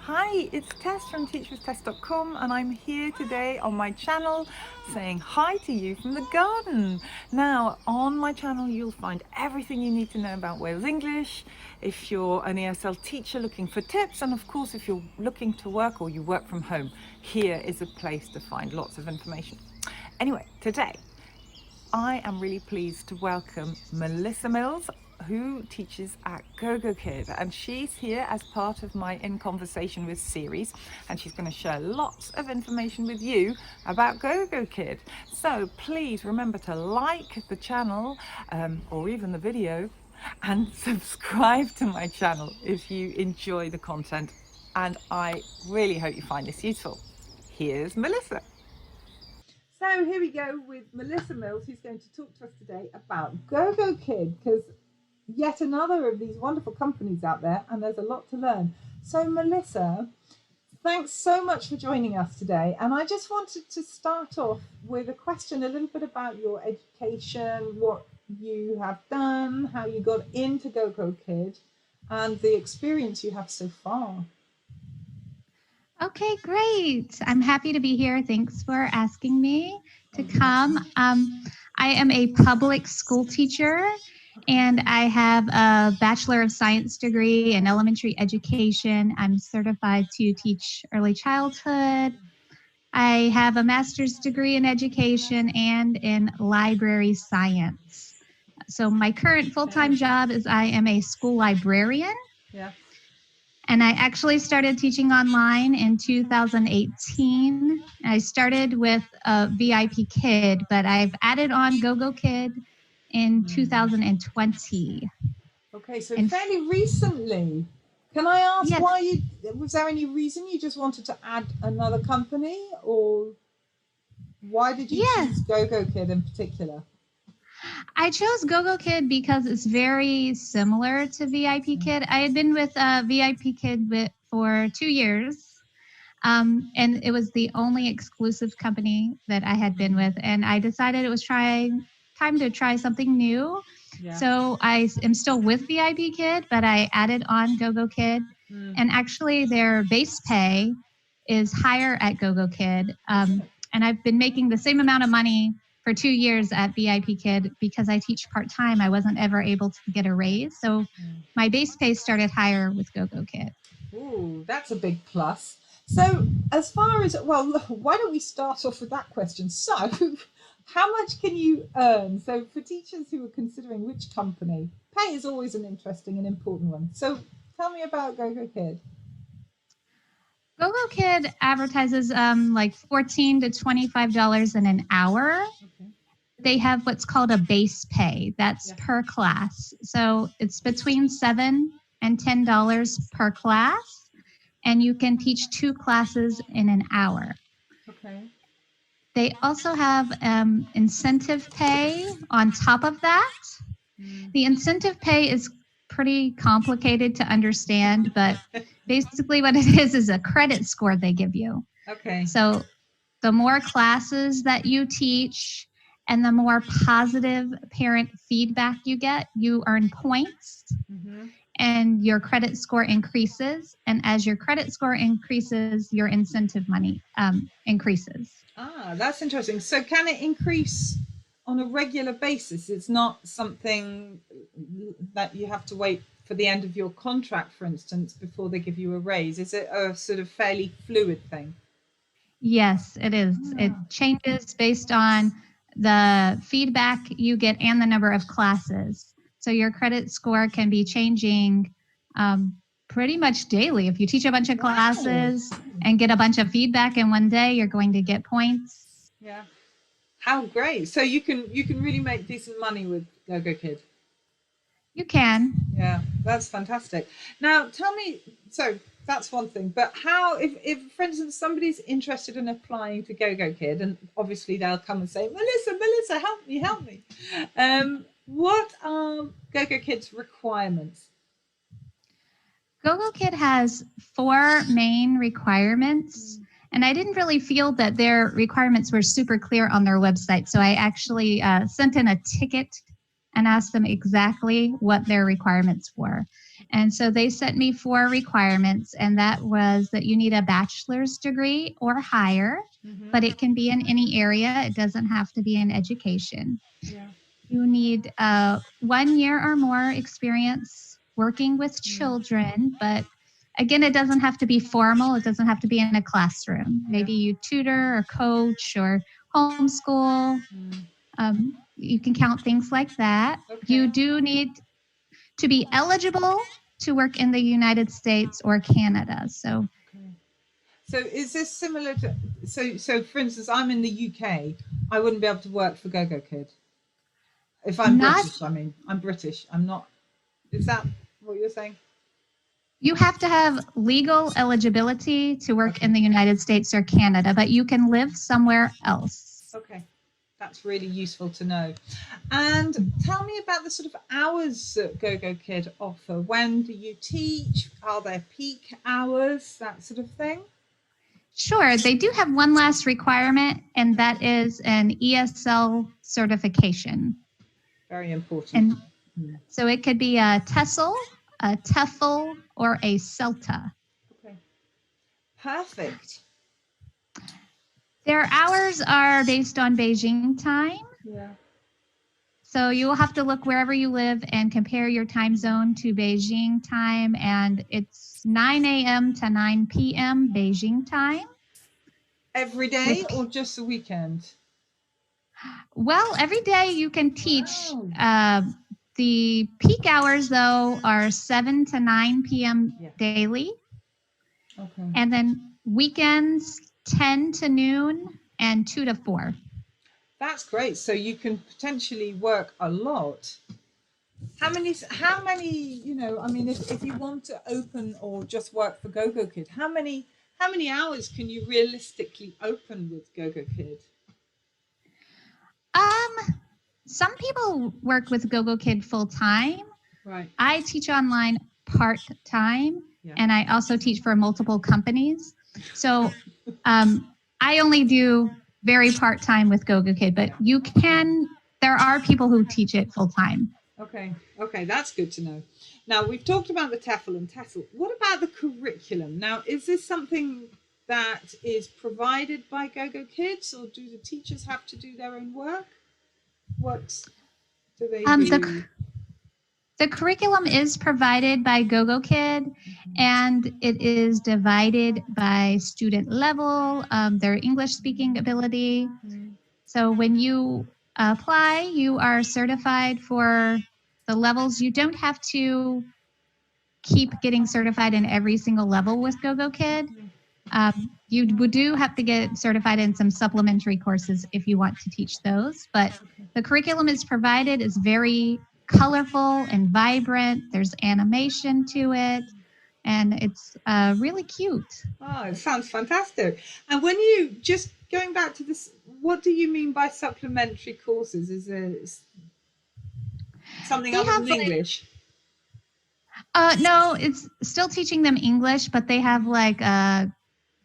Hi, it's Tess from teachwithtess.com and I'm here today on my channel saying hi to you from the garden. Now, on my channel you'll find everything you need to know about Wales English, if you're an ESL teacher looking for tips, and of course if you're looking to work or you work from home, here is a place to find lots of information. Anyway, today I am really pleased to welcome Melissa Mills, who teaches at GoGoKid, and she's here as part of my In Conversation With series, and she's going to share lots of information with you about GoGoKid. So please remember to like the channel or even the video, and subscribe to my channel if you enjoy the content, and I really hope you find this useful. Here's Melissa. So here we go with Melissa Mills, who's going to talk to us today about GoGoKid, because yet another of these wonderful companies out there, and there's a lot to learn. So Melissa, thanks so much for joining us today. And I just wanted to start off with a question a little bit about your education, what you have done, how you got into GoGoKid, and the experience you have so far. Okay, great. I'm happy to be here. Thanks for asking me to come. I am a public school teacher, and I have a Bachelor of Science degree in elementary education. I'm certified to teach early childhood. I have a master's degree in education and in library science. So my current full-time job is I am a school librarian. Yeah. And I actually started teaching online in 2018. I started with a VIP Kid, but I've added on GoGoKid in 2020. Okay, so fairly recently. Can I ask Yes. was there any reason you just wanted to add another company, or why did you choose GoGoKid in particular? I chose GoGoKid because it's very similar to VIP Kid. I had been with VIP Kid for 2 years, and it was the only exclusive company that I had been with. And I decided it was time to try something new. Yeah. So I am still with VIP Kid, but I added on GoGoKid. And actually their base pay is higher at GoGoKid. And I've been making the same amount of money for 2 years at VIP Kid because I teach part-time. I wasn't ever able to get a raise. So my base pay started higher with GoGoKid. Ooh, that's a big plus. So as far as, well, why don't we start off with that question? So how much can you earn? So for teachers who are considering which company, pay is always an interesting and important one. So tell me about GoGoKid. GoGoKid advertises like $14 to $25 in an hour. Okay. They have what's called a base pay. That's per class. So it's between $7 and $10 per class, and you can teach 2 classes in an hour. Okay. They also have incentive pay on top of that. The incentive pay is pretty complicated to understand, but basically what it is a credit score they give you. Okay. So the more classes that you teach and the more positive parent feedback you get, you earn points. And your credit score increases. And as your credit score increases, your incentive money increases. Ah, that's interesting. So can it increase on a regular basis? It's not something that you have to wait for the end of your contract, for instance, before they give you a raise. Is it a sort of fairly fluid thing? Yes, it is. It changes based on the feedback you get and the number of classes. So your credit score can be changing pretty much daily. If you teach a bunch of classes and get a bunch of feedback in one day, you're going to get points. Yeah. How great. So you can really make decent money with GoGoKid. You can. Yeah, that's fantastic. Now tell me, so that's one thing, but how, if for instance somebody's interested in applying to GoGoKid, and obviously they'll come and say, Melissa, help me. What are GoGoKid's requirements? GoGoKid has 4 main requirements, and I didn't really feel that their requirements were super clear on their website, so I actually sent in a ticket and asked them exactly what their requirements were. And so they sent me 4 requirements, and that was that you need a bachelor's degree or higher, but it can be in any area. It doesn't have to be in education. Yeah. You need 1 year or more experience working with children, but again, it doesn't have to be formal. It doesn't have to be in a classroom. Maybe you tutor or coach or homeschool. You can count things like that. Okay. You do need to be eligible to work in the United States or Canada. So is this similar to, so for instance, I'm in the UK, I wouldn't be able to work for GoGoKid. If I'm British, I mean, I'm British. I'm not, is that what you're saying? You have to have legal eligibility to work in the United States or Canada, but you can live somewhere else. Okay. That's really useful to know. And tell me about the sort of hours that GoGoKid offer. When do you teach? Are there peak hours? That sort of thing? Sure. They do have one last requirement, and that is an ESL certification. Very important. And so it could be a TESOL, a TEFL, or a CELTA. Okay. Perfect. Their hours are based on Beijing time. Yeah. So you will have to look wherever you live and compare your time zone to Beijing time. And it's 9 a.m. to 9 p.m. Beijing time. Every day or just the weekend? Well, every day you can teach. The peak hours, though, are 7 to 9 p.m. daily. Okay. And then weekends, 10 to noon and 2 to 4. That's great. So you can potentially work a lot. How many, you know, I mean, if you want to open or just work for GoGoKid, how many hours can you realistically open with GoGoKid? Some people work with GoGoKid full time. Right. I teach online part time, and I also teach for multiple companies. So I only do very part time with GoGoKid, but you can. There are people who teach it full time. Okay. Okay, that's good to know. Now we've talked about the TEFL and TESOL. What about the curriculum? Now, is this something that is provided by GoGoKids, or do the teachers have to do their own work? What do they do? The curriculum is provided by GoGoKid, and it is divided by student level, their English speaking ability. So when you apply, you are certified for the levels. You don't have to keep getting certified in every single level with GoGoKid. You do have to get certified in some supplementary courses if you want to teach those, but the curriculum is provided is very colorful and vibrant. There's animation to it, and it's really cute. Oh, it sounds fantastic. And when you, just going back to this, what do you mean by supplementary courses? Is it something other than English? No, it's still teaching them English, but they have like a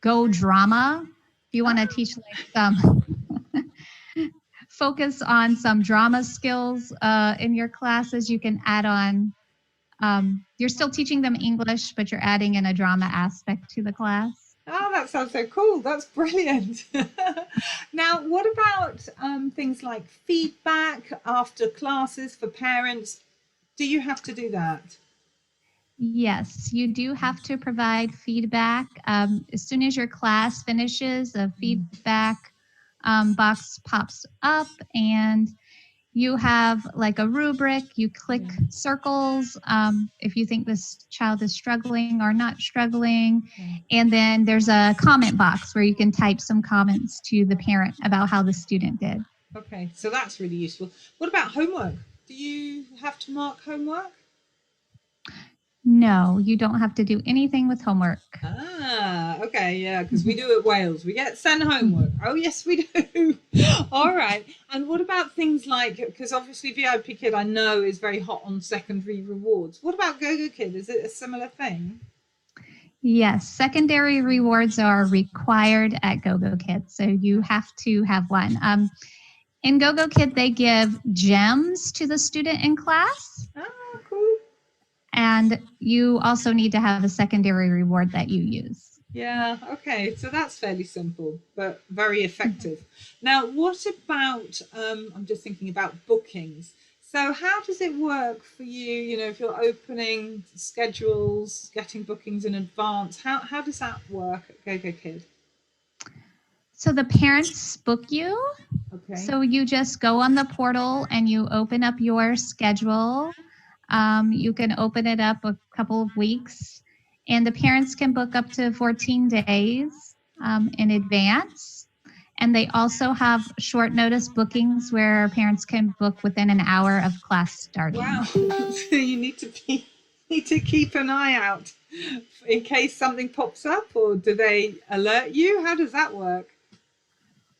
Go Drama. If you want to teach like some focus on some drama skills in your classes, you can add on. You're still teaching them English, but you're adding in a drama aspect to the class. Oh, that sounds so cool. That's brilliant. Now, what about things like feedback after classes for parents? Do you have to do that? Yes, you do have to provide feedback. As soon as your class finishes, a feedback box pops up, and you have like a rubric. You click circles if you think this child is struggling or not struggling. And then there's a comment box where you can type some comments to the parent about how the student did. Okay, so that's really useful. What about homework? Do you have to mark homework? No, you don't have to do anything with homework. Ah, okay, yeah, because we do at Wales. We get sent homework. Oh, yes, we do. All right. And what about things like, because obviously VIP Kid, I know, is very hot on secondary rewards. What about GoGoKid? Is it a similar thing? Yes, secondary rewards are required at GoGoKid, so you have to have one. In GoGoKid, they give gems to the student in class. Oh, cool. And you also need to have a secondary reward that you use. Yeah, okay. So that's fairly simple, but very effective. Now, what about, I'm just thinking about bookings. So how does it work for you, if you're opening schedules, getting bookings in advance? How does that work at GoGoKid? So the parents book you. Okay. So you just go on the portal and you open up your schedule. You can open it up a couple of weeks, and the parents can book up to 14 days in advance. And they also have short notice bookings where parents can book within an hour of class starting. Wow. So you need to keep an eye out in case something pops up, or do they alert you? How does that work?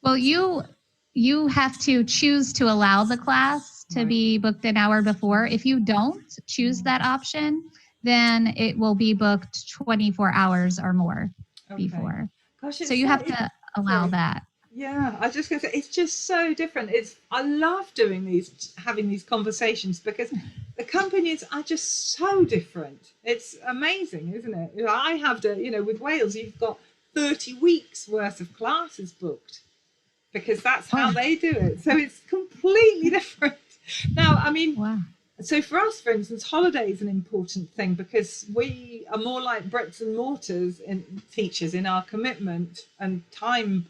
Well, you have to choose to allow the class to be booked an hour before. If you don't choose that option, then it will be booked 24 hours or more before. Gosh, so you have to allow that. Yeah, I was just going to say, it's just so different. I love having these conversations, because the companies are just so different. It's amazing, isn't it? I have with Wales, you've got 30 weeks worth of classes booked, because that's how they do it. So it's completely different. Now, I mean, so for us, for instance, holiday is an important thing, because we are more like bricks and mortars in teachers in our commitment and time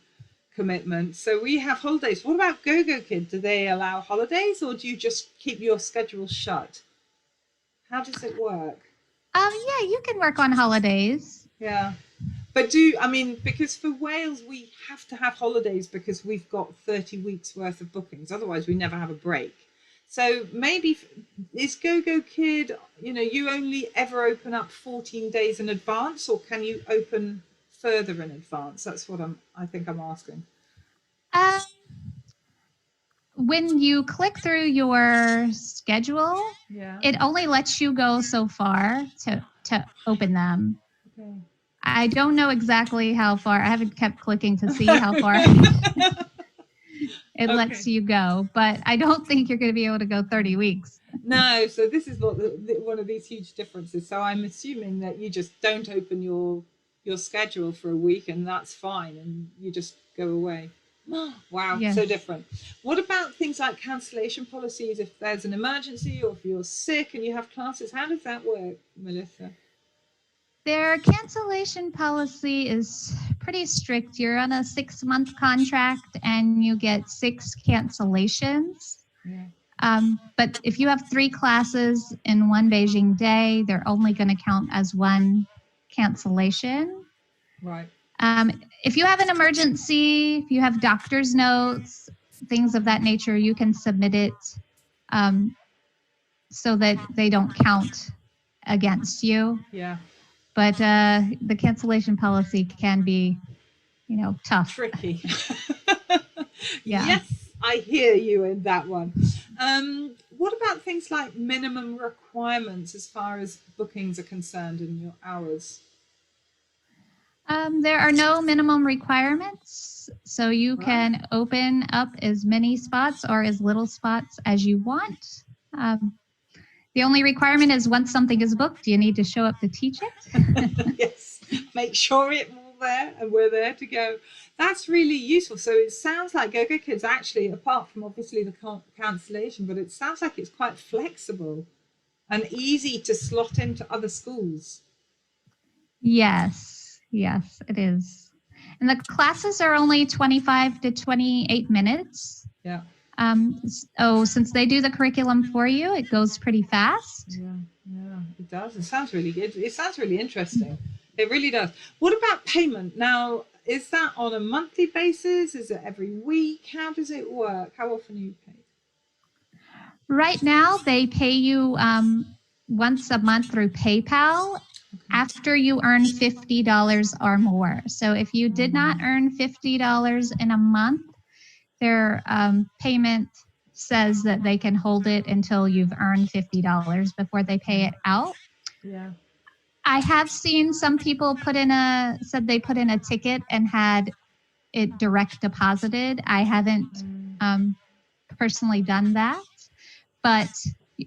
commitment. So we have holidays. What about GoGoKid? Do they allow holidays, or do you just keep your schedule shut? How does it work? Yeah, you can work on holidays. Yeah. But because for Wales, we have to have holidays because we've got 30 weeks worth of bookings. Otherwise, we never have a break. So maybe is GoGoKid, you only ever open up 14 days in advance, or can you open further in advance? That's what I think I'm asking. When you click through your schedule, it only lets you go so far to open them. Okay. I don't know exactly how far. I haven't kept clicking to see how far it lets you go, but I don't think you're going to be able to go 30 weeks. No, so this is what one of these huge differences. So I'm assuming that you just don't open your schedule for a week, and that's fine, and you just go away. Wow, yes. So different. What about things like cancellation policies? If there's an emergency, or if you're sick and you have classes, how does that work, Melissa? Their cancellation policy is pretty strict. You're on a 6-month contract and you get 6 cancellations. Yeah. But if you have 3 classes in one Beijing day, they're only going to count as 1 cancellation. Right. If you have an emergency, if you have doctor's notes, things of that nature, you can submit it so that they don't count against you. Yeah. But the cancellation policy can be, tough. Tricky. Yeah. Yes, I hear you in that one. What about things like minimum requirements as far as bookings are concerned in your hours? There are no minimum requirements, so you can open up as many spots or as little spots as you want. The only requirement is once something is booked, you need to show up to teach it. Yes, make sure it's all there and we're there to go. That's really useful. So it sounds like GoGoKid's actually, apart from obviously the cancellation, but it sounds like it's quite flexible and easy to slot into other schools. Yes, it is. And the classes are only 25 to 28 minutes. Yeah. Since they do the curriculum for you, it goes pretty fast. Yeah, it does. It sounds really good. It sounds really interesting. It really does. What about payment? Now, is that on a monthly basis? Is it every week? How does it work? How often are you paid? Right now, they pay you once a month through PayPal after you earn $50 or more. So if you did not earn $50 in a month, their payment says that they can hold it until you've earned $50 before they pay it out. Yeah. I have seen some people said they put in a ticket and had it direct deposited. I haven't personally done that. But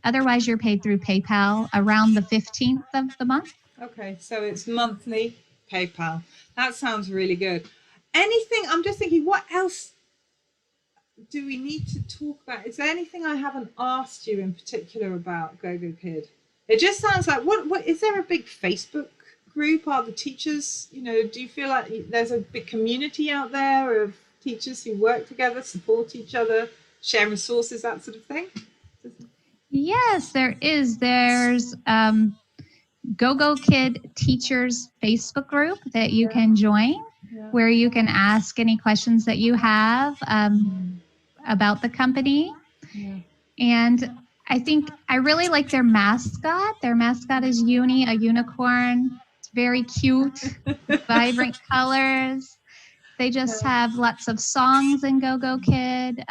otherwise, you're paid through PayPal around the 15th of the month. Okay, so it's monthly PayPal. That sounds really good. Anything, I'm just thinking, what else do we need to talk about? Is there anything I haven't asked you in particular about GoGoKid? It just sounds like, what is there a big Facebook group? Are the teachers, do you feel like there's a big community out there of teachers who work together, support each other, share resources, that sort of thing? Yes, there is. There's GoGoKid Teachers Facebook group that you can join, where you can ask any questions that you have about the company. Yeah. And I really like their mascot. Their mascot is Uni, a unicorn. It's very cute, vibrant colors. They just have lots of songs in GoGoKid.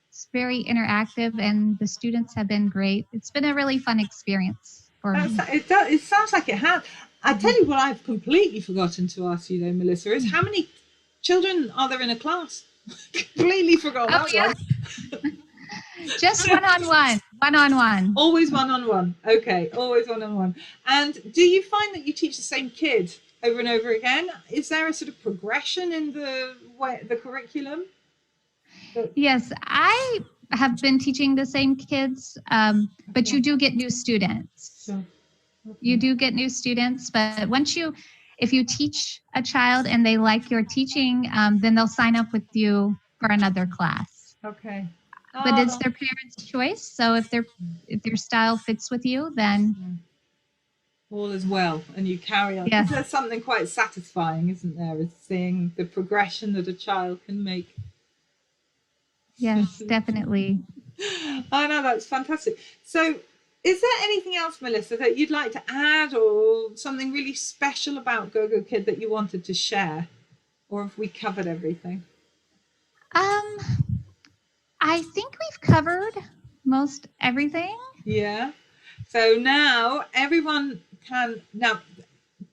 It's very interactive, and the students have been great. It's been a really fun experience for me. It sounds like it has. I tell you what I've completely forgotten to ask you though, Melissa, is how many children are there in a class? Completely forgot that one. Just one-on-one. Always one-on-one. Okay, always one-on-one. And do you find that you teach the same kid over and over again? Is there a sort of progression in the curriculum? Yes, I have been teaching the same kids, but you do get new students. Sure. Okay. You do get new students, but if you teach a child and they like your teaching, then they'll sign up with you for another class. Okay. But it's their parents' choice. So if their style fits with you, then all is well, and you carry on. Yes. There's something quite satisfying, isn't there, is seeing the progression that a child can make. Yes, definitely. I know, that's fantastic. So is there anything else, Melissa, that you'd like to add, or something really special about GoGoKid that you wanted to share? Or have we covered everything? I think we've covered most everything. Yeah. So now everyone can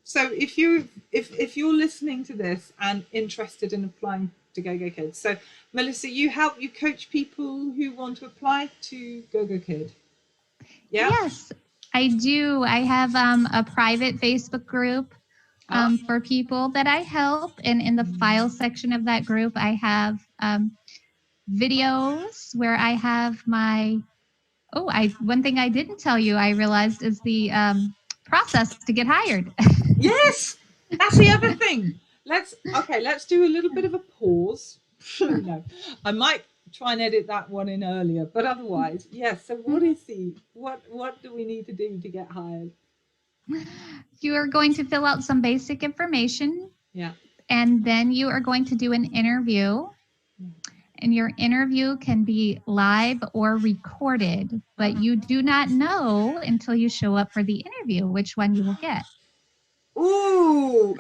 so if you're listening to this and interested in applying to GoGoKid, so Melissa, you coach people who want to apply to GoGoKid. Yeah. Yes, I do. I have a private Facebook group for people that I help, and in the file section of that group, I have videos where I have my one thing I didn't tell you, I realized, is the process to get hired. Yes, that's the other thing. Let's do a little bit of a pause. No, I might try and edit that one in earlier, but otherwise, yes. So what do we need to do to get hired? You are going to fill out some basic information. Yeah. And then you are going to do an interview. And your interview can be live or recorded, but you do not know until you show up for the interview which one you will get. Ooh.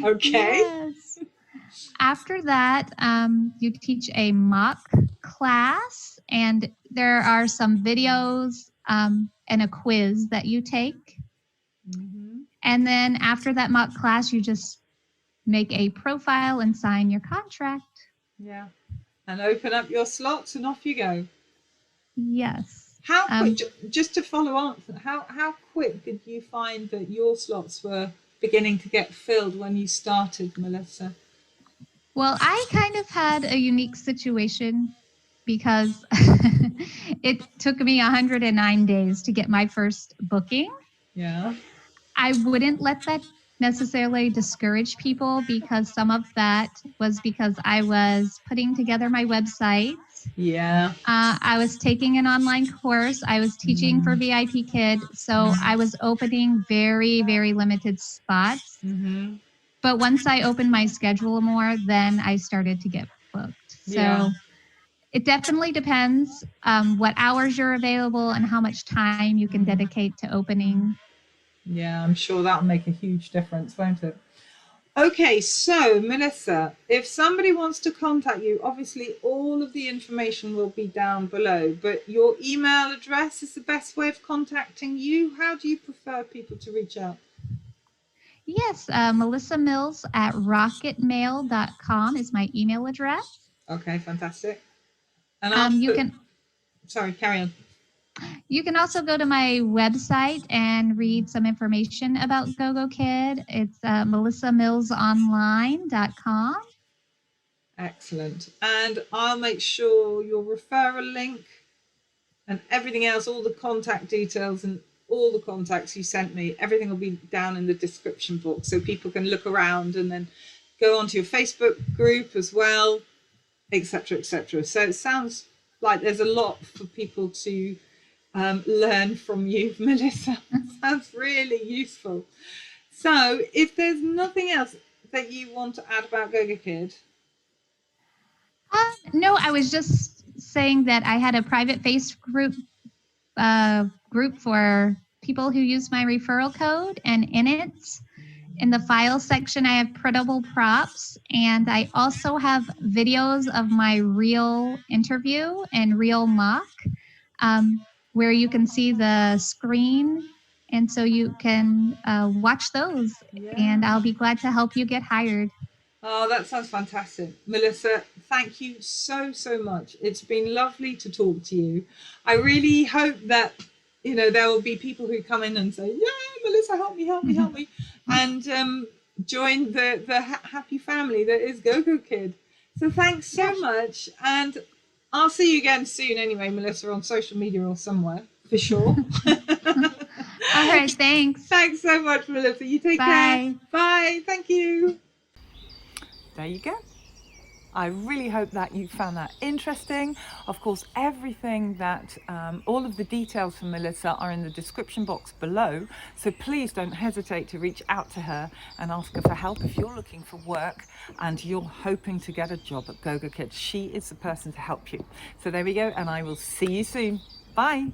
Okay. Yes. After that, you teach a mock class, and there are some videos and a quiz that you take. Mm-hmm. And then after that mock class, you just make a profile and sign your contract. Yeah. And open up your slots and off you go. Yes. How quick, just to follow on, how quick did you find that your slots were beginning to get filled when you started, Melissa? Well, I kind of had a unique situation because it took me 109 days to get my first booking. Yeah. I wouldn't let that necessarily discourage people, because some of that was because I was putting together my website. Yeah. I was taking an online course. I was teaching for VIP Kid. So I was opening very, very limited spots. Mm-hmm. But once I opened my schedule more, then I started to get booked. So it definitely depends what hours you're available and how much time you can dedicate to opening. Yeah, I'm sure that'll make a huge difference, won't it? Okay, so Melissa, if somebody wants to contact you, obviously all of the information will be down below, but your email address is the best way of contacting you. How do you prefer people to reach out? Yes, Melissa Mills at rocketmail.com is my email address. Okay, fantastic. And You after, can sorry, carry on. You can also go to my website and read some information about GoGoKid. It's melissamillsonline.com. Excellent. And I'll make sure your referral link and everything else, all the contact details and all the contacts you sent me, everything will be down in the description box so people can look around and then go onto your Facebook group as well, etc., etc. So it sounds like there's a lot for people to learn from you, Melissa. Sounds really useful. So if there's nothing else that you want to add about GoGoKid. No, I was just saying that I had a private Facebook group for people who use my referral code, and in it, in the file section, I have printable props, and I also have videos of my real interview and real mock, where you can see the screen, and so you can watch those, and I'll be glad to help you get hired. Oh, that sounds fantastic. Melissa, thank you so, so much. It's been lovely to talk to you. I really hope that, there will be people who come in and say, yeah, Melissa, help me, help me, help me. And join the happy family that is GoGoKid. So thanks so much. And I'll see you again soon anyway, Melissa, on social media or somewhere, for sure. All right, thanks. Thanks so much, Melissa. You take care. Bye. Thank you. There you go. I really hope that you found that interesting. Of course, everything that, all of the details from Melissa are in the description box below. So please don't hesitate to reach out to her and ask her for help if you're looking for work and you're hoping to get a job at GoGoKid. She is the person to help you. So there we go, and I will see you soon. Bye.